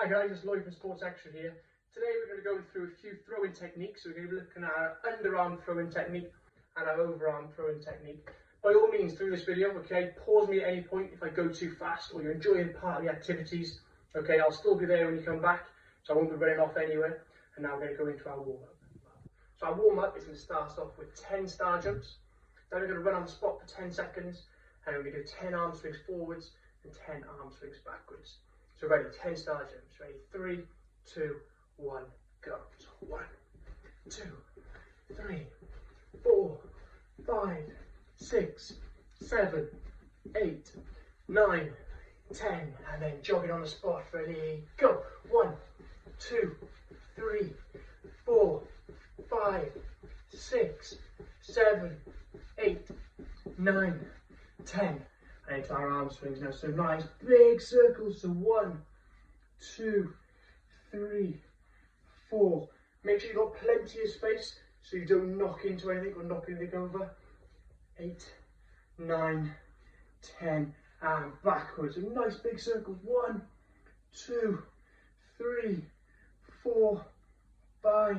Hi guys, it's Lloyd from Sports Extra here. Today we're going to go through a few throwing techniques. So we're going to be looking at our underarm throwing technique and our overarm throwing technique. By all means, through this video, okay, pause me at any point if I go too fast or you're enjoying part of the activities. Okay, I'll still be there when you come back, so I won't be running off anywhere. And now we're going to go into our warm-up. So our warm-up is going to start off with 10 star jumps. Then we're going to run on the spot for 10 seconds. And we're going to do 10 arm swings forwards and 10 arm swings backwards. So ready, 10 star jumps. Ready, 3, 2, 1, go. So 1, 2, 3, 4, 5, 6, 7, 8, 9, 10. And then jogging on the spot. Ready, go. 1, 2, 3, 4, 5, 6, 7, 8, 9, 10. And into our arm swings now. So nice big circles. So 1, 2, 3, 4. Make sure you've got plenty of space so you don't knock into anything or knock anything over. 8, 9, 10. And backwards. And nice big circles. 1, 2, 3, 4, 5,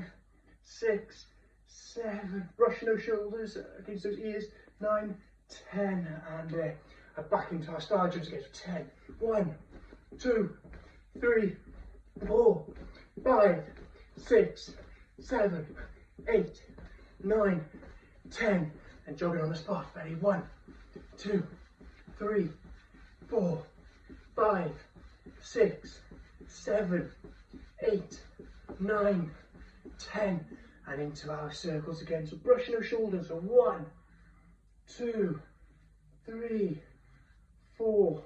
6, 7. Brushing those shoulders against those ears. 9, 10. And back into our star jumps again. 10. 1, 2, 3, 4, 5, 6, 7, 8, 9, 10. And jogging on the spot. Ready? 1, 2, 3, 4, 5, 6, 7, 8, 9, 10. And into our circles again. So brushing those shoulders. So 1, 2, 3, 4,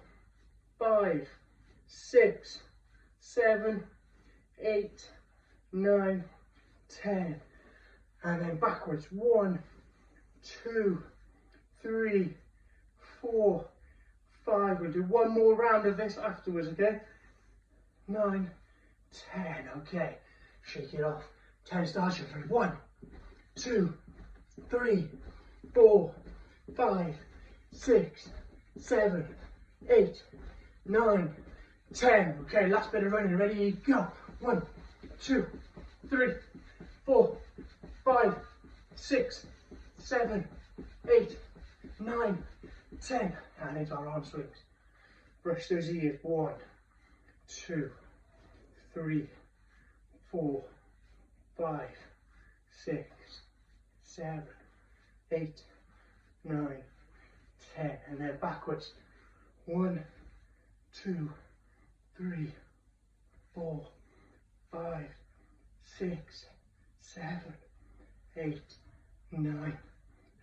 5, 6, 7, 8, 9, 10. And then backwards. 1, 2, 3, 4, 5. We'll do one more round of this afterwards, okay? 9, 10. Okay. Shake it off. 10 star jumps. 1, 2, 3, 4, 5, 6, 7, 8, 9, 10. Okay, last bit of running. Ready, go. 1, 2, 3, 4, 5, 6, 7, 8, 9, 10. And into our arm swings. Brush those ears. 1, 2, 3, 4, 5, 6, 7, 8, 9, 10. And then backwards. 1, 2, 3, 4, 5, 6, 7, 8, 9,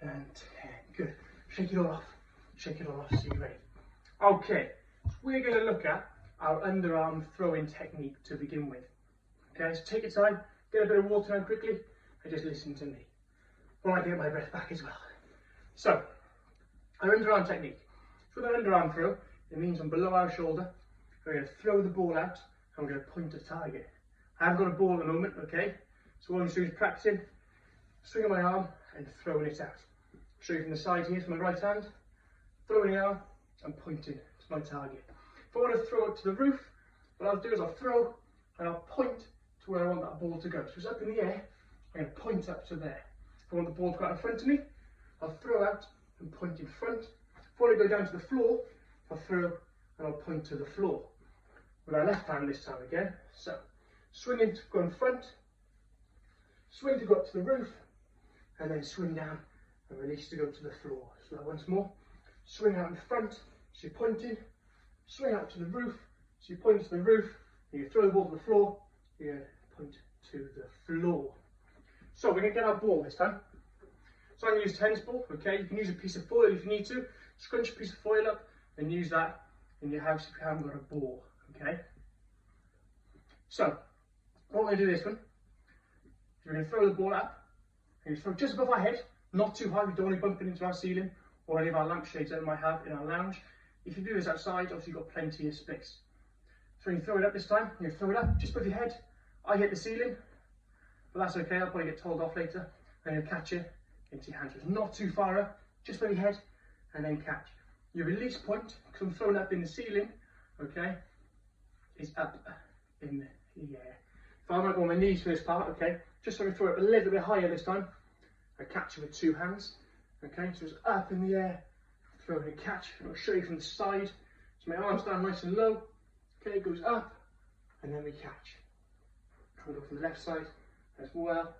and 10. Good. Shake it all off. Shake it all off. So you're ready. Okay. So we're going to look at our underarm throwing technique to begin with. Okay. So take your time. Get a bit of water down quickly and just listen to me while I get my breath back as well. So, our underarm technique. For an underarm throw, it means I'm below our shoulder. We're going to throw the ball out and we're going to point at target. I haven't got a ball at the moment, okay? So what I'm doing is practicing, swinging my arm and throwing it out. Show you from the side here, from my right hand, throwing the arm and pointing to my target. If I want to throw it to the roof, what I'll do is I'll throw and I'll point to where I want that ball to go. So it's up in the air, I'm going to point up to there. If I want the ball to go out in front of me, I'll throw out and point in front. If I want to go down to the floor, I'll throw and I'll point to the floor. With our left hand this time again. So, swinging to go in front, swing to go up to the roof, and then swing down and release to go to the floor. So that once more. Swing out in front, so you're pointing, swing out to the roof, so you point to the roof, and you throw the ball to the floor, you're going to point to the floor. So we're going to get our ball this time. So I'm going to use tennis ball, okay? You can use a piece of foil if you need to. Scrunch a piece of foil up and use that in your house if you haven't got a ball, okay? So, what we're going to do this one, is we're going to throw the ball up, and you throw just above our head, not too high, we don't want to bump it into our ceiling or any of our lampshades that we might have in our lounge. If you do this outside, obviously you've got plenty of space. So when you throw it up this time, you throw it up just above your head. I hit the ceiling, but that's okay, I'll probably get told off later. I'm going to catch it into your hands. So it's not too far up, just above your head, and then catch. Your release point, because I'm throwing up in the ceiling, okay, is up in the air. If I might go on my knees for this part, okay, just so I can throw it a little bit higher this time, I catch it with 2 hands, okay, so it's up in the air, throw it and catch, and I'll show you from the side, so my arms down nice and low, okay, it goes up, and then we catch. I'll go from the left side as well,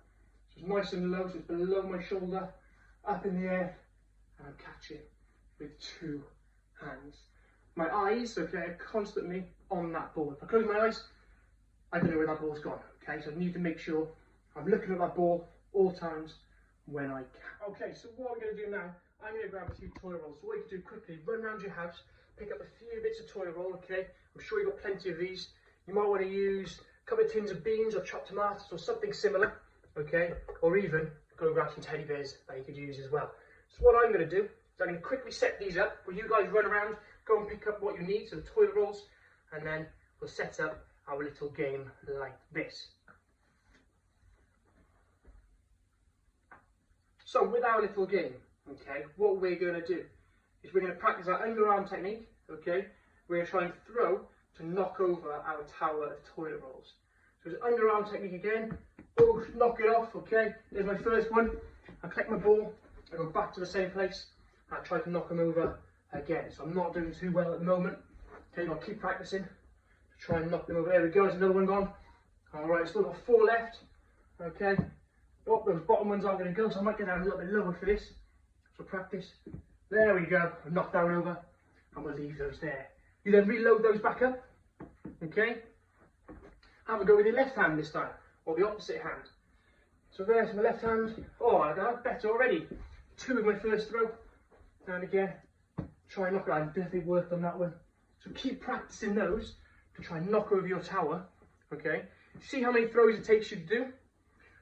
so it's nice and low, so it's below my shoulder, up in the air, and I'm catching with 2 hands. My eyes, okay, are constantly on that ball. If I close my eyes, I don't know where that ball's gone, okay, so I need to make sure I'm looking at that ball all times when I can. Okay, so what we're going to do now, I'm going to grab a few toilet rolls. So what you can do quickly, run around your house, pick up a few bits of toilet roll, okay, I'm sure you've got plenty of these. You might want to use a couple of tins of beans or chopped tomatoes or something similar, okay, or even go and grab some teddy bears that you could use as well. So what I'm going to do is I'm going to quickly set these up, where you guys run around, go and pick up what you need, so the toilet rolls, and then we'll set up our little game like this. So with our little game, okay, what we're going to do is we're going to practice our underarm technique, okay, we're going to try and throw to knock over our tower of toilet rolls. So it's underarm technique again, oh, knock it off, okay, there's my first one, I collect my ball, I go back to the same place, and I try to knock them over again. So I'm not doing too well at the moment, okay, I'll keep practicing to try and knock them over. There we go, there's another one gone. Alright, still got 4 left, okay. Oh, those bottom ones aren't going to go, so I might get down a little bit lower for this. So practice. There we go, I've knocked that one over, and we'll leave those there. You then reload those back up, okay. Have a go with your left hand this time, or the opposite hand. So there's my left hand. Oh, I got better already. 2 with my first throw, and again, try and knock it out. I definitely worked on that one. So keep practicing those to try and knock over your tower, okay. See how many throws it takes you to do.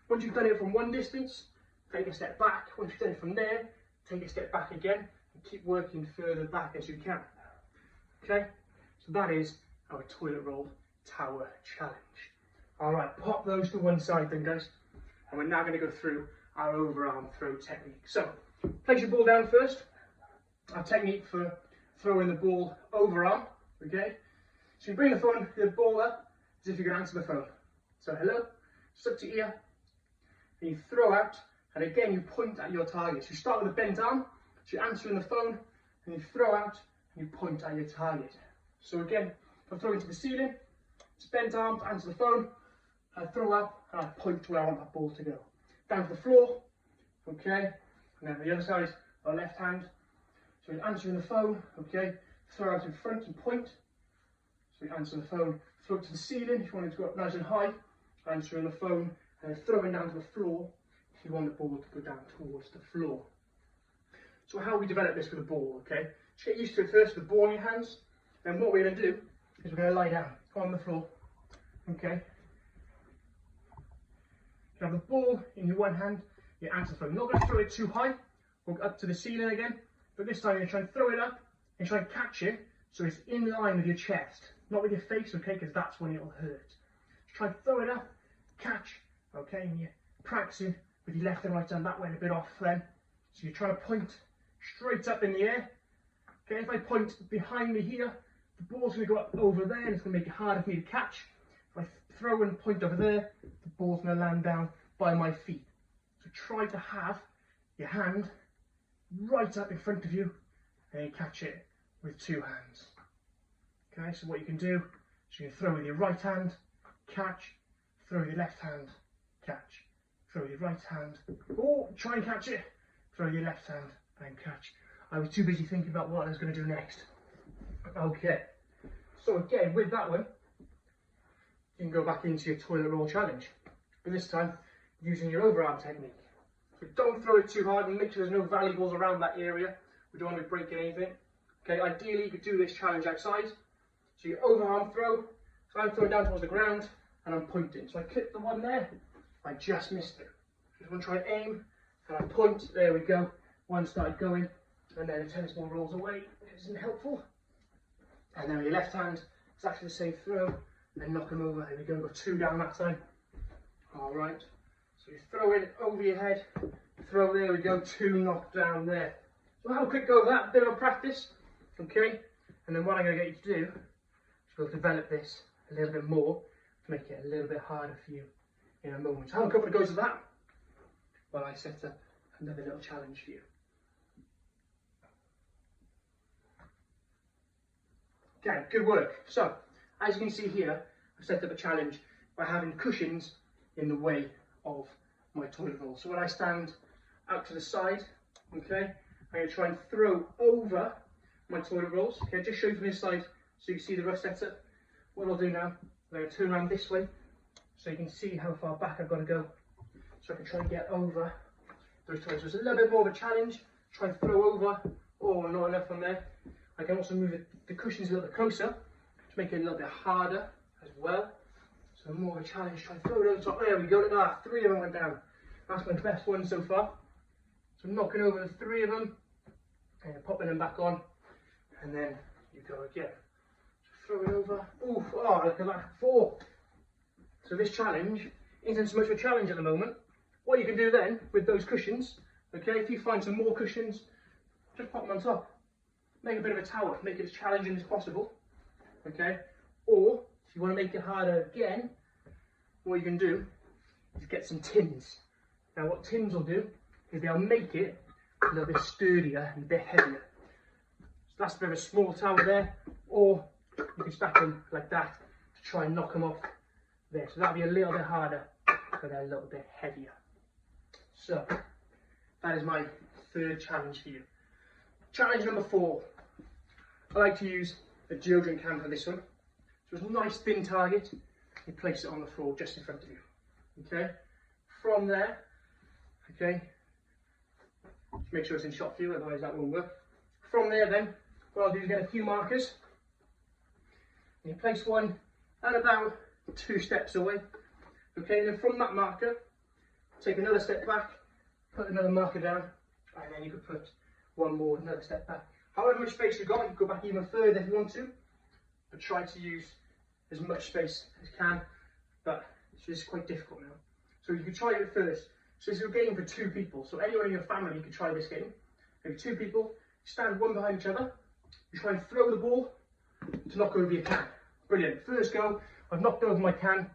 Once you've done it from one distance, take a step back. Once you've done it from there, take a step back again, and keep working further back as you can. Okay, so that is our toilet roll tower challenge. All right, pop those to one side then, guys. And we're now going to go through our overarm throw technique. So, place your ball down first. Our technique for throwing the ball overarm, okay? So you bring the ball up as if you're going to answer the phone. So hello, just up to your ear, and you throw out, and again you point at your target. So you start with a bent arm, so you're answering the phone, and you throw out, and you point at your target. So again, if I throw into the ceiling, it's bent arm to answer the phone, I throw up, and I point to where I want that ball to go. Down to the floor, okay, and then the other side, our left hand. So you're answering the phone, okay, throw out in front and point. So you answer the phone, throw it to the ceiling if you want it to go up nice and high, answering the phone, and then throwing down to the floor if you want the ball to go down towards the floor. So how we develop this with the ball, okay? Just get used to it first with the ball in your hands. Then what we're going to do is we're going to lie down on the floor, okay? You have the ball in your one hand, you answer the phone. You're not going to throw it too high or up to the ceiling again, but this time you're going to try and throw it up and try and catch it so it's in line with your chest, not with your face, okay, because that's when it'll hurt. Just try and throw it up, catch, okay, and you're practicing with your left and right hand. That went a bit off then. So you're trying to point straight up in the air. Okay, if I point behind me here, the ball's going to go up over there and it's going to make it harder for me to catch. If I throw and point over there, the ball's going to land down by my feet. So try to have your hand right up in front of you and you catch it with 2 hands. Okay, so what you can do is you can throw with your right hand, catch, throw with your left hand, catch, throw with your right hand, oh, try and catch it, throw with your left hand and catch. I was too busy thinking about what I was going to do next. Okay, so again with that one, you can go back into your toilet roll challenge, but this time using your overarm technique. So don't throw it too hard and make sure there's no valuables around that area. We don't want to be breaking anything. Okay, ideally you could do this challenge outside. So your overarm throw, so I'm throwing down towards the ground and I'm pointing. So I clip the one there, I just missed it. Just want to try and aim and I point, there we go. One started going and then the tennis ball rolls away, which isn't helpful. And then with your left hand, exactly the same throw and knock them over. There we go, got 2 down that time. Alright, so you throw it over your head, throw, there we go, 2 knocked down there. So have a quick go of that, bit of a practice, okay? And then what I'm going to get you to do is we'll develop this a little bit more to make it a little bit harder for you in a moment. So have a couple of goes of that while I set up another little challenge for you. Okay, good work. So, as you can see here, I've set up a challenge by having cushions in the way of my toilet roll. So when I stand out to the side, okay, I'm going to try and throw over my toilet rolls. Okay, just show you from this side so you can see the rough setup. What I'll do now, I'm going to turn around this way so you can see how far back I've got to go. So I can try and get over those toilets. So it's a little bit more of a challenge. Try and throw over. Oh, not enough on there. I can also move the cushions a little bit closer to make it a little bit harder as well. So more of a challenge, try and throw it over the top. There we go, look at that, 3 of them went down. That's my best one so far. So I'm knocking over the 3 of them and popping them back on. And then you go again. So throw it over. Ooh, oh, look at that, 4. So this challenge isn't so much of a challenge at the moment. What you can do then with those cushions, okay, if you find some more cushions, just pop them on top. Make a bit of a tower, make it as challenging as possible, okay? Or, if you want to make it harder again, what you can do is get some tins. Now what tins will do is they'll make it a little bit sturdier and a bit heavier. So that's a bit of a small tower there, or you can stack them like that to try and knock them off there. So that'll be a little bit harder, but they're a little bit heavier. So, that is my 3rd challenge for you. Challenge number 4. I like to use a deodorant can for this one. So it's a nice thin target. You place it on the floor just in front of you. Okay. From there, okay, just make sure it's in shot for you, otherwise that won't work. From there then, what I'll do is get a few markers. And you place one at about 2 steps away. Okay, and then from that marker, take another step back, put another marker down, and then you could put one more, another step back. However much space you've got, you can go back even further if you want to, but try to use as much space as you can, but it's just quite difficult now. So you can try it first. So this is a game for 2 people, so anyone in your family can try this game. If 2 people, stand one behind each other, you try and throw the ball to knock over your can. Brilliant. First go, I've knocked over my can,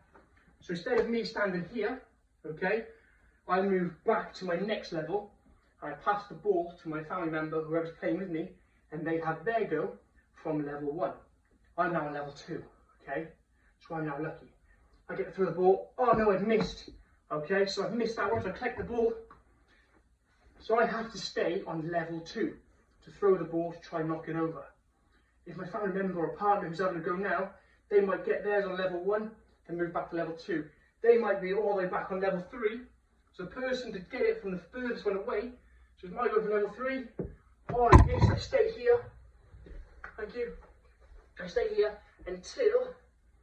so instead of me standing here, okay, I move back to my next level. I pass the ball to my family member, whoever's playing with me, and they have their go from level 1. I'm now on level 2, okay? So I'm now lucky. I get to throw the ball. Oh no, I've missed. Okay, so I've missed that one, so I collect the ball. So I have to stay on level 2 to throw the ball to try and knock it over. If my family member or partner who's having a go now, they might get theirs on level 1 and move back to level 2. They might be all the way back on level 3. So the person to get it from the furthest one away, so if I go for level 3, oh, yes, I stay here. Thank you. I stay here until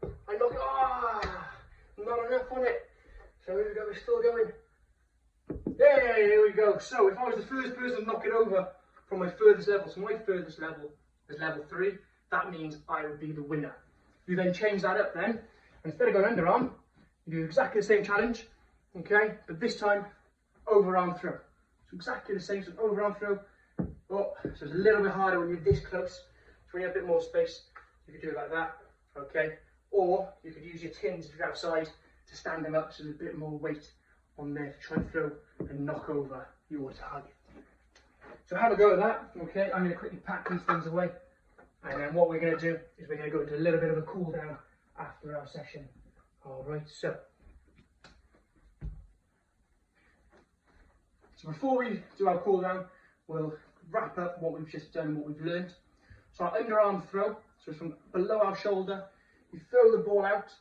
I knock it. Ah, not enough on it. So here we go, we're still going. Hey, here we go. So if I was the first person to knock it over from my furthest level, so my furthest level is level 3, that means I would be the winner. You then change that up then. Instead of going underarm, you do exactly the same challenge, okay? But this time, overarm throw. So exactly the same, so overarm throw. Oh, so it's a little bit harder when you're this close. So when you have a bit more space, you could do it like that, okay? Or you could use your tins if you're outside to stand them up so there's a bit more weight on there to try and throw and knock over your target. So have a go at that, okay? I'm going to quickly pack these things away, and then what we're going to do is we're going to go into a little bit of a cool down after our session. Alright, so before we do our cool down, we'll wrap up what we've just done, what we've learned. So our underarm throw, so it's from below our shoulder, you throw the ball out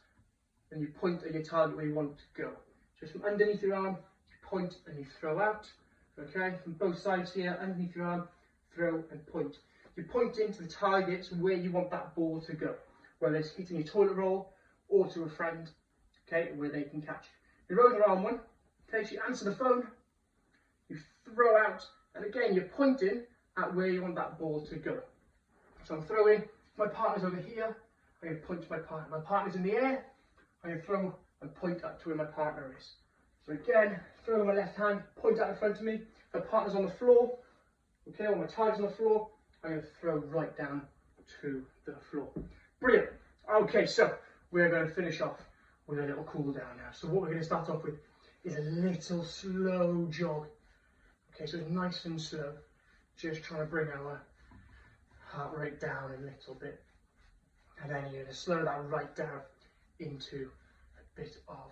and you point at your target where you want it to go. So from underneath your arm, you point and you throw out. Okay, from both sides here, underneath your arm, throw and point. You point into the targets where you want that ball to go, whether it's hitting your toilet roll or to a friend, okay, where they can catch it. Your other arm one, okay, so you answer the phone, you throw out, and again, you're pointing at where you want that ball to go. So I'm throwing, my partner's over here, I'm going to point to my partner. My partner's in the air, I'm going to throw and point up to where my partner is. So again, throw with my left hand, point out in front of me. My partner's on the floor, okay, or my target's on the floor, I'm going to throw right down to the floor. Brilliant. Okay, so we're going to finish off with a little cool down now. So what we're going to start off with is a little slow jog. Okay, so it's nice and slow, just trying to bring our heart rate down a little bit. And then you're going to slow that right down into a bit of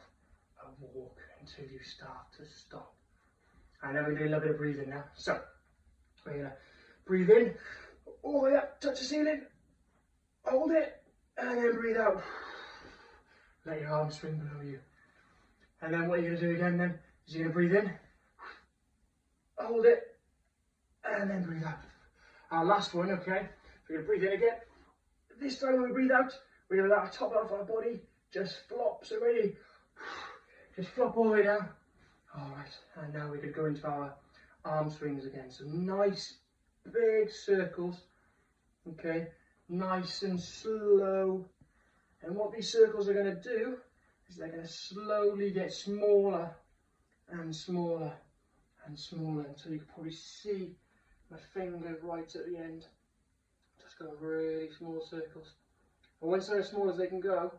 a walk until you start to stop. And then we're doing a little bit of breathing now. So we're going to breathe in, all the way up, touch the ceiling, hold it, and then breathe out. Let your arms swing below you. And then what you're going to do again then is you're going to breathe in, hold it, and then breathe out. Our last one, okay, we're going to breathe in again. This time when we breathe out, we're going to let our top half of our body just flop. So ready, just flop all the way down. All right, and now we're going to go into our arm swings again. So nice big circles, okay, nice and slow. And what these circles are going to do is they're going to slowly get smaller and smaller and smaller until you can probably see my finger right at the end. Just going really small circles. And once they're as small as they can go,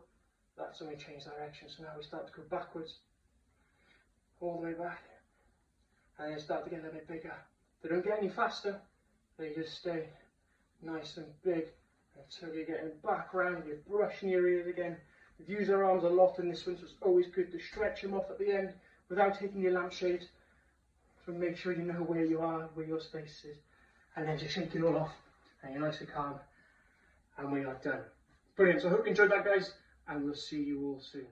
that's when we change direction. So now we start to go backwards, all the way back, and they start to get a little bit bigger. They don't get any faster, they just stay nice and big until you're getting back around, you're brushing your ears again. We've used our arms a lot in this one, so it's always good to stretch them off at the end without taking your lampshade. So make sure you know where you are, where your space is, and then just shake it all off, and you're nice and calm, and we are done. Brilliant, so I hope you enjoyed that, guys, and we'll see you all soon.